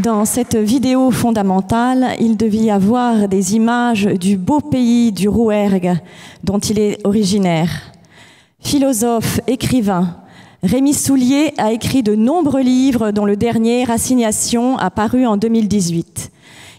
Dans cette vidéo fondamentale, il devait y avoir des images du beau pays du Rouergue dont il est originaire. Philosophe, écrivain, Rémi Soulier a écrit de nombreux livres dont le dernier, Assignation, a paru en 2018.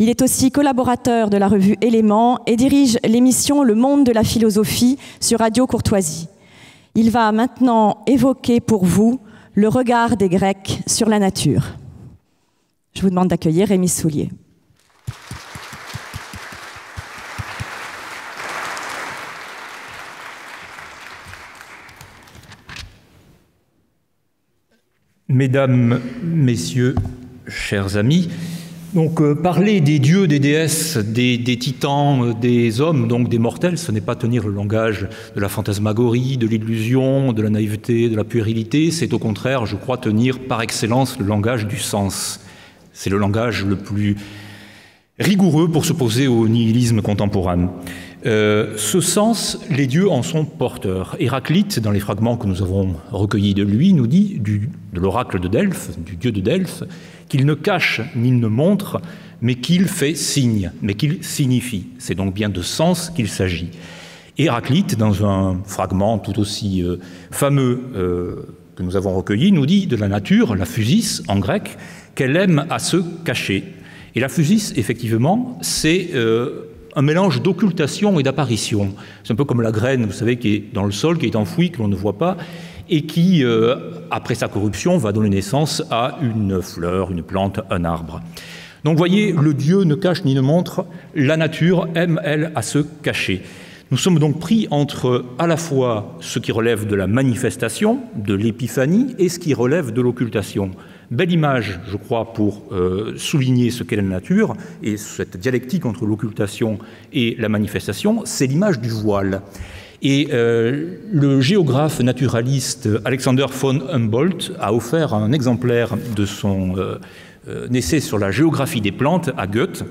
Il est aussi collaborateur de la revue Éléments et dirige l'émission Le Monde de la Philosophie sur Radio Courtoisie. Il va maintenant évoquer pour vous le regard des Grecs sur la nature. Je vous demande d'accueillir Rémi Soulier. Mesdames, Messieurs, chers amis, donc parler des dieux, des déesses, des titans, des hommes, donc des mortels, ce n'est pas tenir le langage de la fantasmagorie, de l'illusion, de la naïveté, de la puérilité, c'est au contraire, je crois, tenir par excellence le langage du sens. C'est le langage le plus rigoureux pour s'opposer au nihilisme contemporain. Ce sens, les dieux en sont porteurs. Héraclite, dans les fragments que nous avons recueillis de lui, nous dit de l'oracle de Delphes, du dieu de Delphes, qu'il ne cache ni ne montre, mais qu'il fait signe, mais qu'il signifie. C'est donc bien de sens qu'il s'agit. Héraclite, dans un fragment tout aussi fameux que nous avons recueilli, nous dit de la nature, la physis en grec, qu'elle aime à se cacher. Et la physis, effectivement, c'est un mélange d'occultation et d'apparition. C'est un peu comme la graine, vous savez, qui est dans le sol, qui est enfouie, que l'on ne voit pas, et qui, après sa corruption, va donner naissance à une fleur, une plante, un arbre. Donc, vous voyez, le Dieu ne cache ni ne montre, la nature aime, elle, à se cacher. Nous sommes donc pris entre à la fois ce qui relève de la manifestation, de l'épiphanie, et ce qui relève de l'occultation. Belle image, je crois, pour souligner ce qu'est la nature, et cette dialectique entre l'occultation et la manifestation, c'est l'image du voile. Et le géographe naturaliste Alexander von Humboldt a offert un exemplaire de son essai sur la géographie des plantes à Goethe,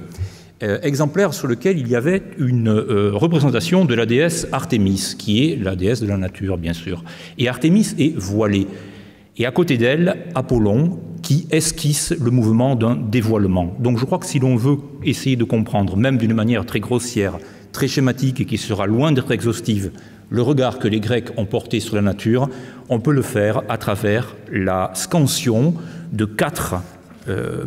exemplaire sur lequel il y avait une représentation de la déesse Artémis, qui est la déesse de la nature, bien sûr. Et Artémis est voilée. Et à côté d'elle, Apollon, qui esquisse le mouvement d'un dévoilement. Donc je crois que si l'on veut essayer de comprendre, même d'une manière très grossière, très schématique et qui sera loin d'être exhaustive, le regard que les Grecs ont porté sur la nature, on peut le faire à travers la scansion de 4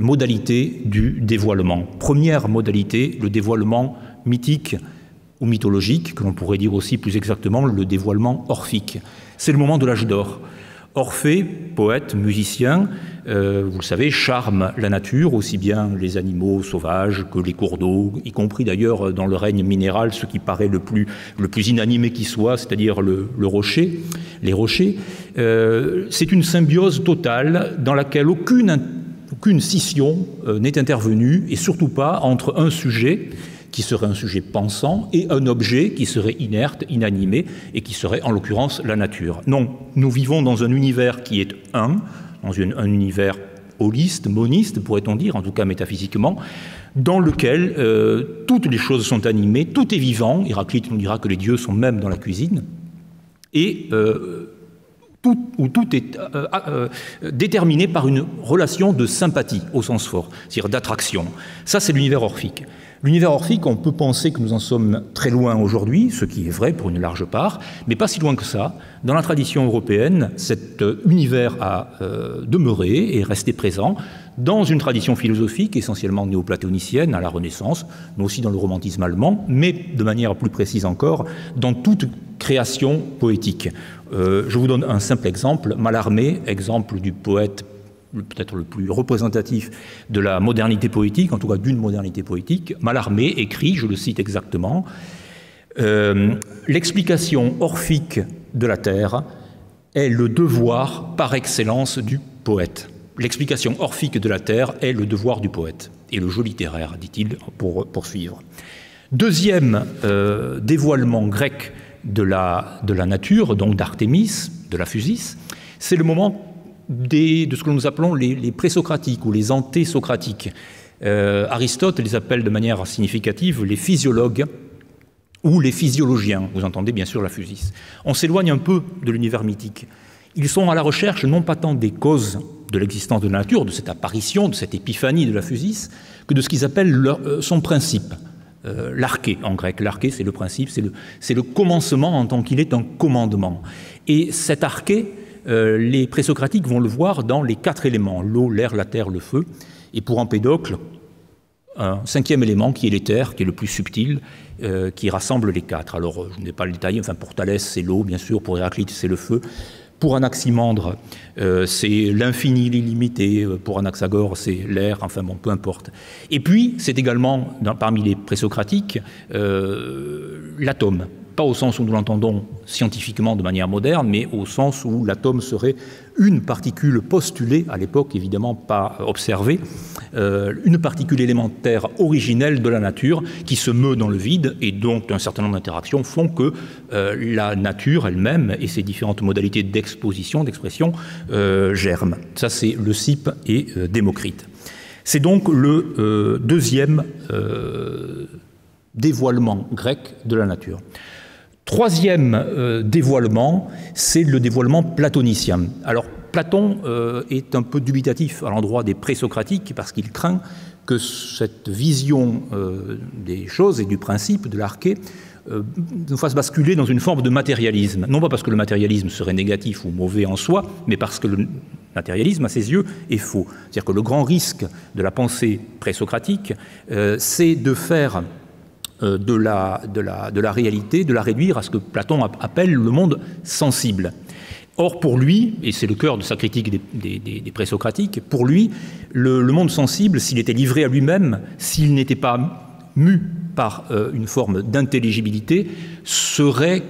modalités du dévoilement. Première modalité, le dévoilement mythique ou mythologique, que l'on pourrait dire aussi plus exactement le dévoilement orphique. C'est le moment de l'âge d'or. Orphée, poète, musicien, vous le savez, charme la nature, aussi bien les animaux sauvages que les cours d'eau, y compris d'ailleurs dans le règne minéral, ce qui paraît le plus inanimé qui soit, c'est-à-dire le rocher, les rochers. C'est une symbiose totale dans laquelle aucune scission n'est intervenue, et surtout pas entre un sujet qui serait un sujet pensant, et un objet qui serait inerte, inanimé, et qui serait en l'occurrence la nature. Non, nous vivons dans un univers qui est un univers holiste, moniste, pourrait-on dire, en tout cas métaphysiquement, dans lequel toutes les choses sont animées, tout est vivant. Héraclite nous dira que les dieux sont même dans la cuisine, et tout est déterminé par une relation de sympathie, au sens fort, c'est-à-dire d'attraction. Ça, c'est l'univers orphique. L'univers orphique, on peut penser que nous en sommes très loin aujourd'hui, ce qui est vrai pour une large part, mais pas si loin que ça. Dans la tradition européenne, cet univers a demeuré et est resté présent dans une tradition philosophique essentiellement néoplatonicienne à la Renaissance, mais aussi dans le romantisme allemand, mais de manière plus précise encore, dans toute création poétique. Je vous donne un simple exemple, Mallarmé, exemple du poète peut-être le plus représentatif de la modernité poétique, en tout cas d'une modernité poétique. Mallarmé écrit, je le cite exactement, l'explication orphique de la terre est le devoir par excellence du poète. L'explication orphique de la terre est le devoir du poète, et le jeu littéraire, dit-il, pour poursuivre. Deuxième dévoilement grec de la nature, donc d'Artémis, de la physis, c'est le moment de ce que nous appelons les présocratiques ou les antésocratiques. Aristote les appelle de manière significative les physiologues ou les physiologiens. Vous entendez bien sûr la physis. On s'éloigne un peu de l'univers mythique. Ils sont à la recherche non pas tant des causes de l'existence de la nature, de cette apparition, de cette épiphanie de la physis, que de ce qu'ils appellent son principe. L'arché en grec. L'arché, c'est le principe, c'est le commencement en tant qu'il est un commandement. Et cet arché, les présocratiques vont le voir dans les 4 éléments, l'eau, l'air, la terre, le feu. Et pour Empédocle, un 5e élément qui est l'éther, qui est le plus subtil, qui rassemble les 4. Alors, je n'ai pas le détail, enfin pour Thalès, c'est l'eau, bien sûr, pour Héraclite, c'est le feu. Pour Anaximandre, c'est l'infini, l'illimité. Pour Anaxagore, c'est l'air, enfin bon, peu importe. Et puis, c'est également, parmi les présocratiques, l'atome. Pas au sens où nous l'entendons scientifiquement de manière moderne, mais au sens où l'atome serait une particule postulée, à l'époque évidemment pas observée, une particule élémentaire originelle de la nature qui se meut dans le vide et dont un certain nombre d'interactions font que la nature elle-même et ses différentes modalités d'exposition, d'expression, germent. Ça c'est Leucippe et Démocrite. C'est donc le deuxième dévoilement grec de la nature. Troisième dévoilement, c'est le dévoilement platonicien. Alors, Platon est un peu dubitatif à l'endroit des présocratiques parce qu'il craint que cette vision des choses et du principe de l'arché nous fasse basculer dans une forme de matérialisme. Non pas parce que le matérialisme serait négatif ou mauvais en soi, mais parce que le matérialisme, à ses yeux, est faux. C'est-à-dire que le grand risque de la pensée présocratique, c'est de faire de la réalité, de la réduire à ce que Platon appelle le monde sensible. Or, pour lui, et c'est le cœur de sa critique des présocratiques, pour lui, le monde sensible, s'il était livré à lui-même, s'il n'était pas mu par une forme d'intelligibilité, serait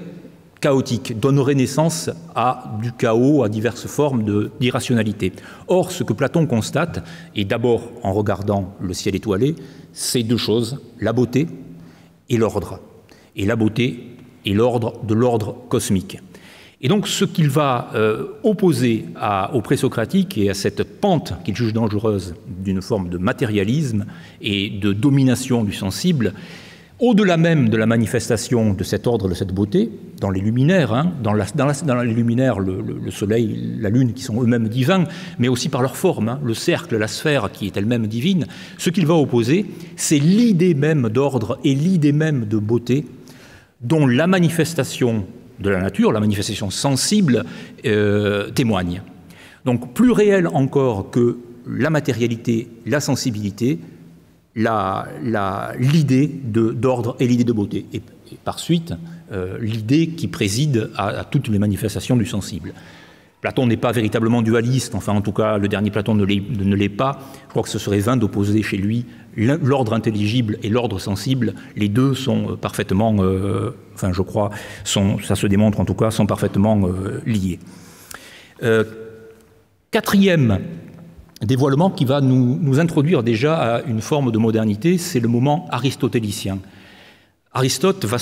chaotique, donnerait naissance à du chaos, à diverses formes d'irrationalité. Or, ce que Platon constate, et d'abord en regardant le ciel étoilé, c'est 2 choses, la beauté et l'ordre. Et la beauté et l'ordre de l'ordre cosmique. Et donc ce qu'il va opposer aux présocratiques et à cette pente qu'il juge dangereuse d'une forme de matérialisme et de domination du sensible, au-delà même de la manifestation de cet ordre, de cette beauté, dans les luminaires, dans les luminaires, le soleil, la lune, qui sont eux-mêmes divins, mais aussi par leur forme, le cercle, la sphère, qui est elle-même divine, ce qu'il va opposer, c'est l'idée même d'ordre et l'idée même de beauté, dont la manifestation de la nature, la manifestation sensible, témoigne. Donc plus réel encore que la matérialité, la sensibilité, l'idée d'ordre et l'idée de beauté, et par suite l'idée qui préside à toutes les manifestations du sensible. Platon n'est pas véritablement dualiste, enfin en tout cas le dernier Platon ne l'est pas. Je crois que ce serait vain d'opposer chez lui l'ordre intelligible et l'ordre sensible. Les deux sont parfaitement, enfin je crois, ça se démontre en tout cas, sont parfaitement liés. Quatrième dévoilement qui va nous introduire déjà à une forme de modernité, c'est le moment aristotélicien. Aristote va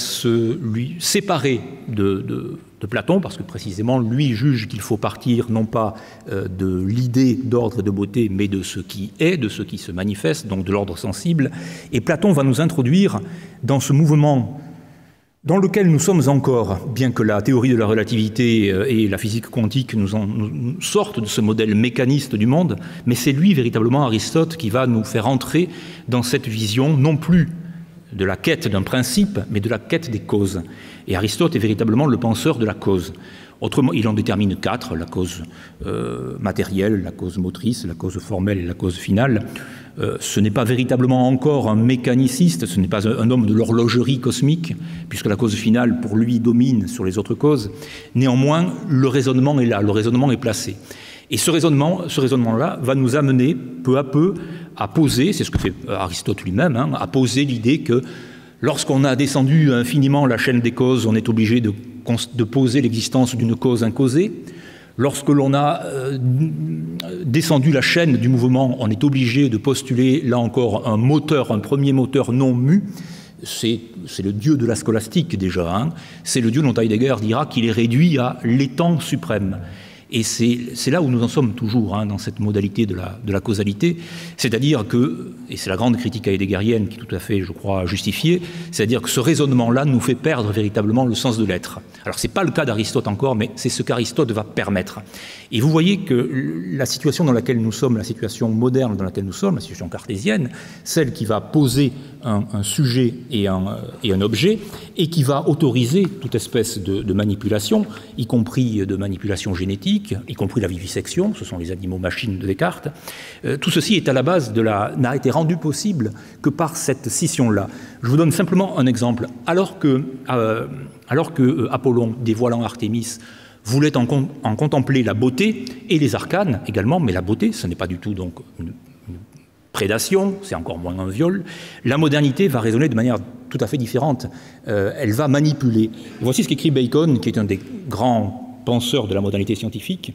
lui séparer de Platon, parce que précisément lui juge qu'il faut partir non pas de l'idée d'ordre et de beauté, mais de ce qui est, de ce qui se manifeste, donc de l'ordre sensible. Et Platon va nous introduire dans ce mouvement dans lequel nous sommes encore, bien que la théorie de la relativité et la physique quantique nous sortent de ce modèle mécaniste du monde, mais c'est lui véritablement, Aristote, qui va nous faire entrer dans cette vision non plus de la quête d'un principe, mais de la quête des causes. Et Aristote est véritablement le penseur de la cause. Autrement, il en détermine 4, la cause matérielle, la cause motrice, la cause formelle et la cause finale. Ce n'est pas véritablement encore un mécaniciste, ce n'est pas un homme de l'horlogerie cosmique, puisque la cause finale, pour lui, domine sur les autres causes. Néanmoins, le raisonnement est là, le raisonnement est placé. Et ce raisonnement-là va nous amener peu à peu à poser, c'est ce que fait Aristote lui-même, à poser l'idée que lorsqu'on a descendu infiniment la chaîne des causes, on est obligé de poser l'existence d'une cause incausée. Lorsque l'on a descendu la chaîne du mouvement, on est obligé de postuler, là encore, un premier moteur non mu. C'est le dieu de la scolastique déjà. C'est le dieu dont Heidegger dira qu'il est réduit à l'étang suprême. Et c'est là où nous en sommes toujours, hein, dans cette modalité de la causalité, c'est-à-dire que, et c'est la grande critique heideggerienne qui est tout à fait, je crois, justifiée, c'est-à-dire que ce raisonnement-là nous fait perdre véritablement le sens de l'être. Alors ce n'est pas le cas d'Aristote encore, mais c'est ce qu'Aristote va permettre. Et vous voyez que la situation dans laquelle nous sommes, la situation moderne dans laquelle nous sommes, la situation cartésienne, celle qui va poser un sujet et un objet, et qui va autoriser toute espèce de manipulation, y compris de manipulation génétique, y compris la vivisection, ce sont les animaux-machines de Descartes. Tout ceci est à la base n'a été rendu possible que par cette scission-là. Je vous donne simplement un exemple. Alors que Apollon, dévoilant Artémis, voulait en contempler la beauté et les arcanes également, mais la beauté, ce n'est pas du tout donc une prédation, c'est encore moins un viol. La modernité va raisonner de manière tout à fait différente. Elle va manipuler. Et voici ce qu'écrit Bacon, qui est un des grands penseurs de la modernité scientifique.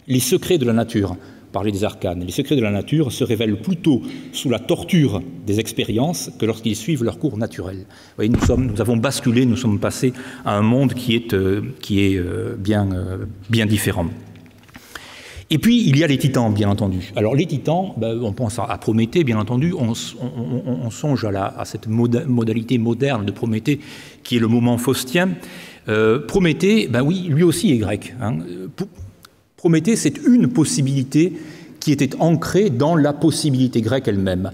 Les secrets de la nature, parler des arcanes, les secrets de la nature se révèlent plutôt sous la torture des expériences que lorsqu'ils suivent leur cours naturel. Vous voyez, nous avons basculé, nous sommes passés à un monde qui est bien différent. Et puis, il y a les titans, bien entendu. Alors, les titans, on pense à Prométhée, bien entendu, on songe à cette modalité moderne de Prométhée, qui est le moment faustien. Prométhée, oui, lui aussi est grec. Hein. Prométhée, c'est une possibilité qui était ancrée dans la possibilité grecque elle-même.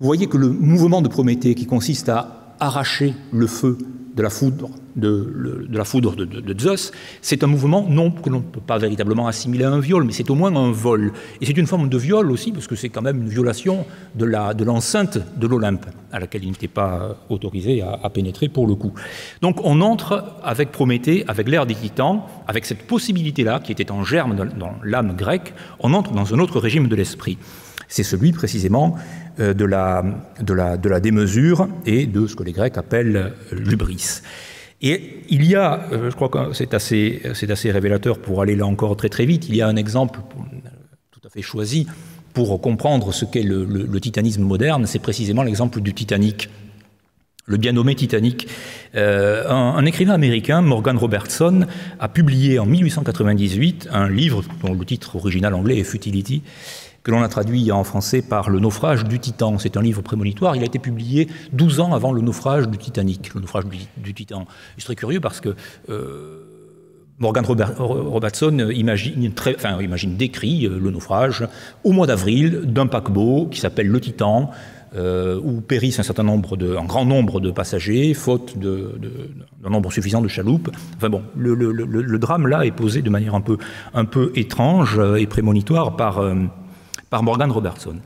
Vous voyez que le mouvement de Prométhée, qui consiste à arracher le feu de la foudre de Zeus, c'est un mouvement que l'on ne peut pas véritablement assimiler à un viol, mais c'est au moins un vol. Et c'est une forme de viol aussi, parce que c'est quand même une violation de l'enceinte de l'Olympe, à laquelle il n'était pas autorisé à pénétrer pour le coup. Donc on entre avec Prométhée, avec l'ère des Titans, avec cette possibilité-là, qui était en germe dans l'âme grecque, on entre dans un autre régime de l'esprit. C'est celui précisément de la démesure et de ce que les Grecs appellent l'hubris. Et il y a, je crois que c'est assez révélateur pour aller là encore très très vite, il y a un exemple tout à fait choisi pour comprendre ce qu'est le titanisme moderne, c'est précisément l'exemple du Titanic. Le bien nommé Titanic. Un écrivain américain, Morgan Robertson, a publié en 1898 un livre dont le titre original anglais est Futility, que l'on a traduit en français par Le naufrage du Titan. C'est un livre prémonitoire, il a été publié 12 ans avant le naufrage du Titanic, le naufrage du Titan. C'est très curieux parce que Morgan Robertson décrit le naufrage au mois d'avril d'un paquebot qui s'appelle le Titan, où périssent un grand nombre de passagers, faute d'un nombre suffisant de chaloupes. Enfin bon, le drame là est posé de manière un peu étrange et prémonitoire par Morgan Robertson.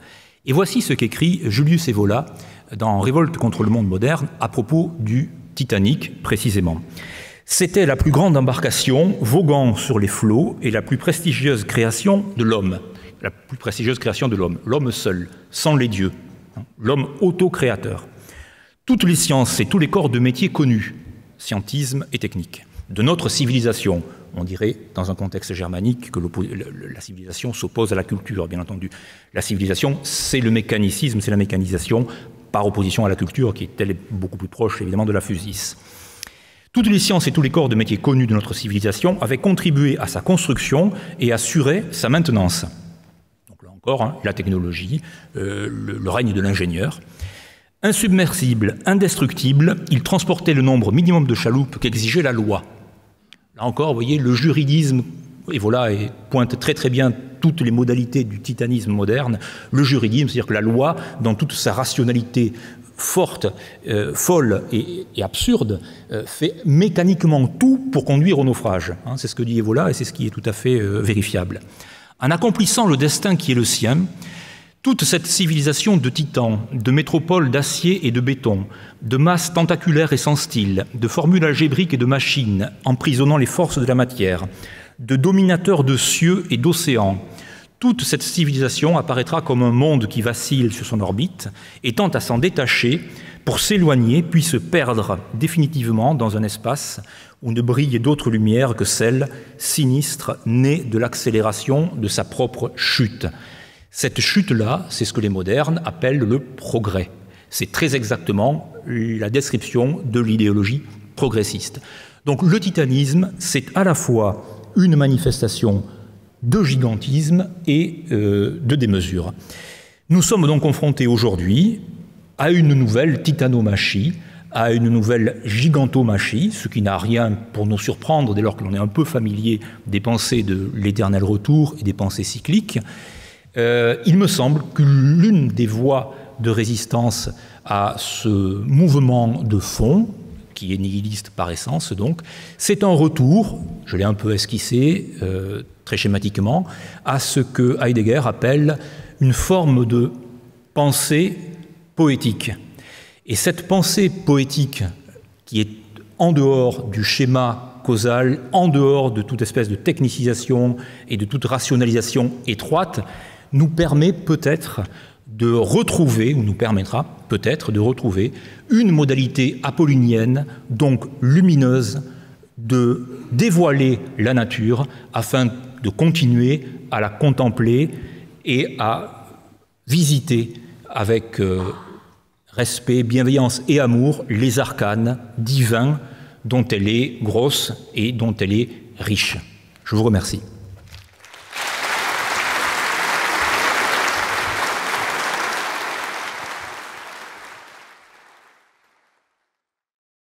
Et voici ce qu'écrit Julius Evola dans Révolte contre le monde moderne à propos du Titanic précisément. C'était la plus grande embarcation voguant sur les flots et la plus prestigieuse création de l'homme. La plus prestigieuse création de l'homme. L'homme seul, sans les dieux. L'homme autocréateur. Toutes les sciences et tous les corps de métier connus, scientisme et technique, de notre civilisation. On dirait, dans un contexte germanique, que la civilisation s'oppose à la culture, bien entendu. La civilisation, c'est le mécanicisme, c'est la mécanisation, par opposition à la culture, qui est beaucoup plus proche, évidemment, de la physis. Toutes les sciences et tous les corps de métier connus de notre civilisation avaient contribué à sa construction et assuraient sa maintenance. Donc là encore, la technologie, le règne de l'ingénieur. Insubmersible, indestructible, il transportait le nombre minimum de chaloupes qu'exigeait la loi. Là encore, vous voyez, le juridisme, et voilà, pointe très très bien toutes les modalités du titanisme moderne. Le juridisme, c'est-à-dire que la loi, dans toute sa rationalité forte, folle et absurde, fait mécaniquement tout pour conduire au naufrage. C'est ce que dit Evola et c'est ce qui est tout à fait vérifiable. En accomplissant le destin qui est le sien, toute cette civilisation de titans, de métropoles d'acier et de béton, de masses tentaculaires et sans style, de formules algébriques et de machines emprisonnant les forces de la matière, de dominateurs de cieux et d'océans, toute cette civilisation apparaîtra comme un monde qui vacille sur son orbite et tente à s'en détacher pour s'éloigner puis se perdre définitivement dans un espace où ne brille d'autre lumière que celle sinistre née de l'accélération de sa propre chute. Cette chute-là, c'est ce que les modernes appellent le progrès. C'est très exactement la description de l'idéologie progressiste. Donc le titanisme, c'est à la fois une manifestation de gigantisme et de démesure. Nous sommes donc confrontés aujourd'hui à une nouvelle titanomachie, à une nouvelle gigantomachie, ce qui n'a rien pour nous surprendre dès lors que l'on est un peu familier des pensées de l'éternel retour et des pensées cycliques. Il me semble que l'une des voies de résistance à ce mouvement de fond, qui est nihiliste par essence donc, c'est un retour, je l'ai un peu esquissé très schématiquement, à ce que Heidegger appelle une forme de pensée poétique. Et cette pensée poétique qui est en dehors du schéma causal, en dehors de toute espèce de technicisation et de toute rationalisation étroite, nous permet peut-être de retrouver, ou nous permettra peut-être de retrouver, une modalité apollinienne, donc lumineuse, de dévoiler la nature afin de continuer à la contempler et à visiter avec respect, bienveillance et amour les arcanes divins dont elle est grosse et dont elle est riche. Je vous remercie.